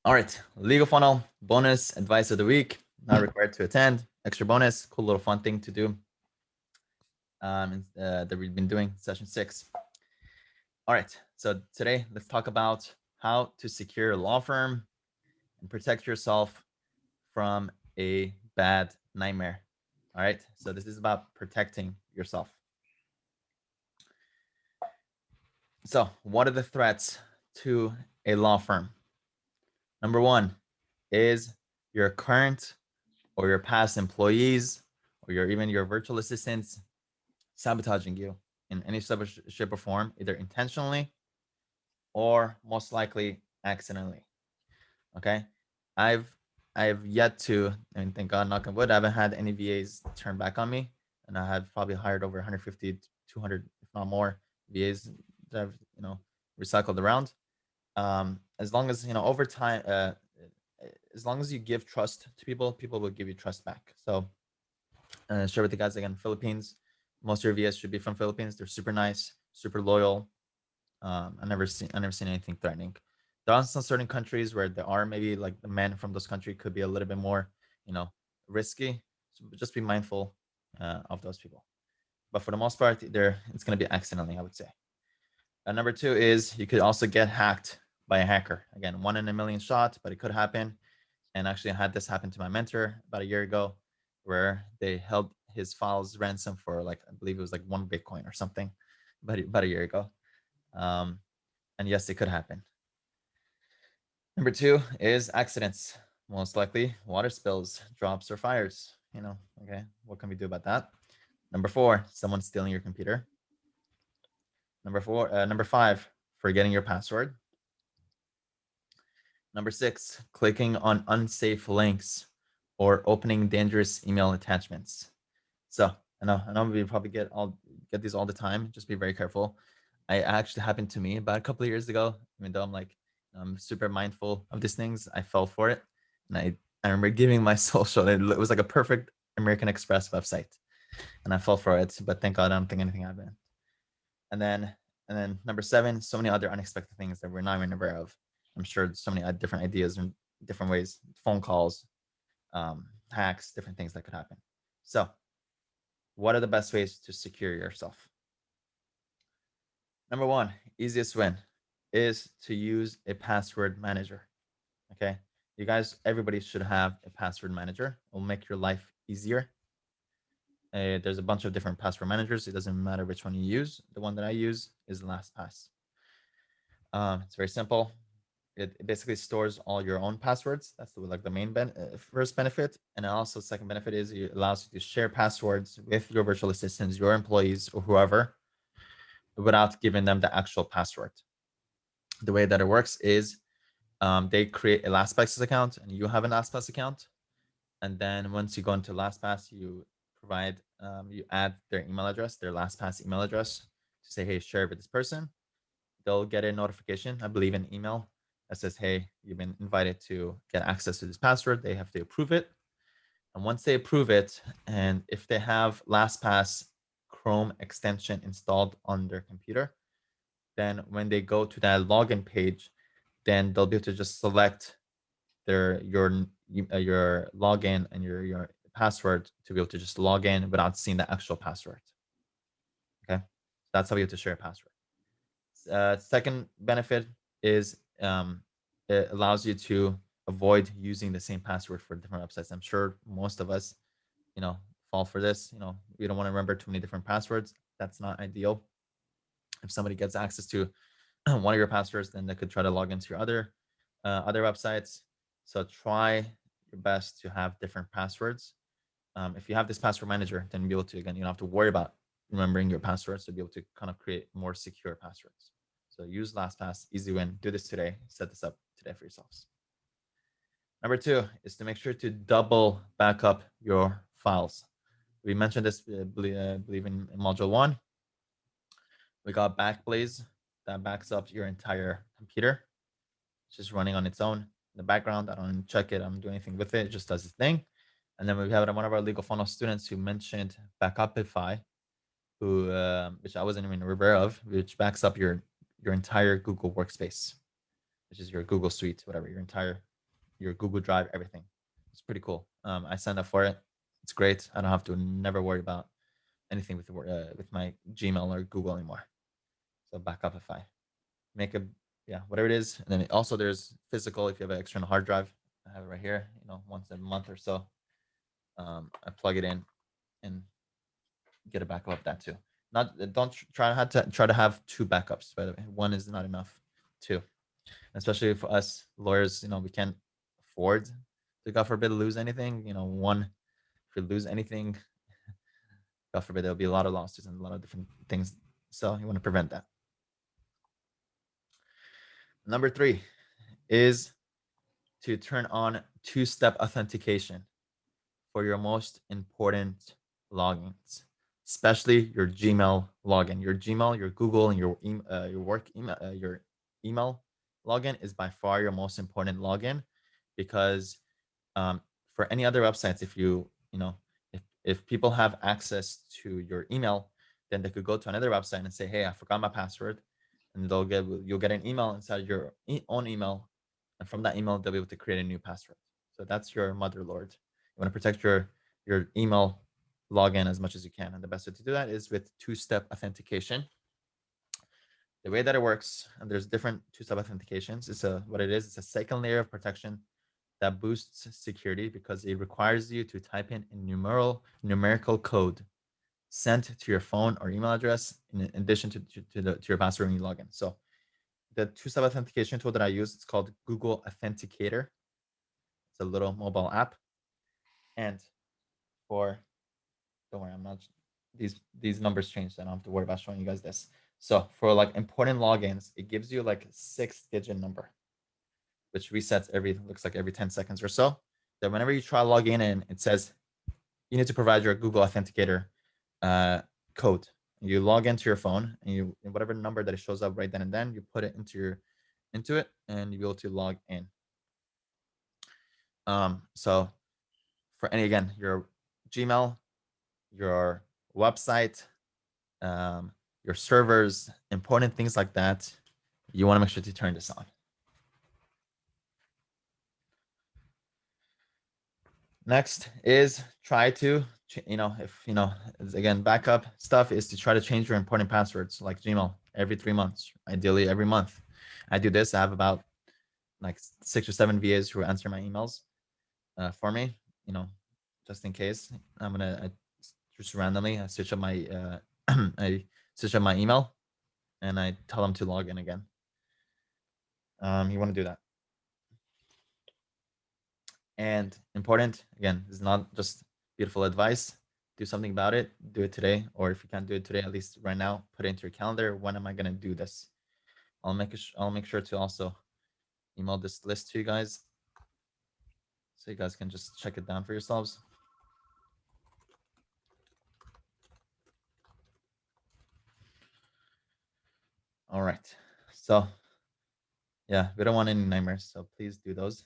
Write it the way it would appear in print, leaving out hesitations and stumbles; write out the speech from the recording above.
All right, legal funnel bonus advice of the week. Not required to attend. Extra bonus, cool little fun thing to do that we've been doing, session 6. All right, so today let's talk about how to secure a law firm and protect yourself from a bad nightmare. All right, so this is about protecting yourself. So, what are the threats to a law firm? Number one is your current or your past employees or even your virtual assistants sabotaging you in any shape or form, either intentionally or most likely accidentally. Okay, I've I've yet to, and thank God, knock on wood, I haven't had any VAs turn back on me, and I have probably hired over 150, 200, if not more, VAs that I've recycled around. As long as over time, as long as you give trust to people, people will give you trust back. So share with the guys again, Philippines. Most of your VS should be from Philippines. They're super nice, super loyal. I never seen anything threatening. There are some certain countries where there are maybe like the men from those countries could be a little bit more, you know, risky. So just be mindful of those people. But for the most part, it's going to be accidentally, I would say. Number two is you could also get hacked by a hacker. Again, 1 in a million shot, but it could happen. And actually, I had this happen to my mentor about a year ago, where they held his files ransom for like I believe it was like 1 Bitcoin or something, but about a year ago. Um, and yes, it could happen. Number two is accidents. Most likely, water spills, drops, or fires. Okay, what can we do about that? Number four, someone stealing your computer. Number five, forgetting your password. Number six, clicking on unsafe links or opening dangerous email attachments. So I know we probably get these all the time. Just be very careful. I actually happened to me about a couple of years ago. Even though I'm super mindful of these things, I fell for it, and I remember giving my social. It was like a perfect American Express website, and I fell for it. But thank God, I don't think anything happened. And then and then number seven, so many other unexpected things that we're not even aware of. I'm sure so many different ideas and different ways, phone calls, hacks, different things that could happen. So, what are the best ways to secure yourself? Number one, easiest win is to use a password manager. Okay. You guys, everybody should have a password manager. It will make your life easier. There's a bunch of different password managers. It doesn't matter which one you use. The one that I use is LastPass. It's very simple. It basically stores all your own passwords. That's like the main first benefit, and also second benefit is it allows you to share passwords with your virtual assistants, your employees, or whoever, without giving them the actual password. The way that it works is they create a LastPass account, and you have an LastPass account, and then once you go into LastPass, you add their email address, their LastPass email address, to say, hey, share with this person. They'll get a notification, I believe an email, that says, hey, you've been invited to get access to this password. They have to approve it. And once they approve it, and if they have LastPass Chrome extension installed on their computer, then when they go to that login page, then they'll be able to just select your login and your password to be able to just log in without seeing the actual password. Okay, that's how you have to share a password. Second benefit is it allows you to avoid using the same password for different websites. I'm sure most of us, you know, fall for this. We don't want to remember too many different passwords. That's not ideal. If somebody gets access to one of your passwords, then they could try to log into your other websites. So try your best to have different passwords. If you have this password manager, then be able to, again, you don't have to worry about remembering your passwords to be able to kind of create more secure passwords. So use LastPass, easy win. Do this today. Set this up today for yourselves. Number two is to make sure to double back up your files. We mentioned this, believe in module one. We got Backblaze that backs up your entire computer. It's just running on its own in the background. I don't check it. I don't do anything with it. It just does its thing. And then we have one of our legal funnel students who mentioned Backupify, which I wasn't even aware of, which backs up your entire Google workspace, which is your Google Suite, whatever, your entire your Google Drive, everything. It's pretty cool. I signed up for it. It's great. I don't have to never worry about anything with my Gmail or Google anymore. So backup if I make a whatever it is, and then also there's physical if you have an external hard drive. I have it right here. Once a month or so, I plug it in and get a backup of that too. Not don't try to have two backups. By the way, one is not enough. Two, especially for us lawyers, we can't afford to, God forbid, lose anything. One, if you lose anything, God forbid, there'll be a lot of lawsuits and a lot of different things. So you want to prevent that. Number 3 is to turn on two-step authentication for your most important logins, especially your Gmail login. Your Gmail, your Google, and your work email, your email login is by far your most important login, because for any other websites, if people have access to your email, then they could go to another website and say, "Hey, I forgot my password," and you'll get an email inside your own email, and from that email they'll be able to create a new password. So that's your mother lord. You want to protect your email login as much as you can, and the best way to do that is with two-step authentication. The way that it works, and there's different two-step authentications. It's a second layer of protection that boosts security because it requires you to type in a numerical code sent to your phone or email address in addition to your password when you log in. So the two-step authentication tool that I use, it's called Google Authenticator. It's a little mobile app. And don't worry, I'm not, these numbers change, so I don't have to worry about showing you guys this. So for like important logins, it gives you like a 6-digit number, which resets looks like every 10 seconds or so. Then whenever you try logging in, it says you need to provide your Google Authenticator code. You log into your phone, and whatever number that it shows up right then and then, you put it into it, and you'll be able to log in. So for your Gmail, your website, your servers, important things like that, you want to make sure to turn this on. Next is try to, again, backup stuff is to try to change your important passwords like Gmail every 3 months, ideally every month. I do this. I have about like 6 or 7 VAs who answer my emails for me, just in case. I just randomly I switch up my I switch up my email and I tell them to log in again. You want to do that. And important, again, is not just beautiful advice. Do something about it. Do it today, or if you can't do it today, at least right now, put it into your calendar. When am I going to do this? I'll make sure to also email this list to you guys, so you guys can just check it down for yourselves. All right. So yeah, we don't want any nightmares, so please do those.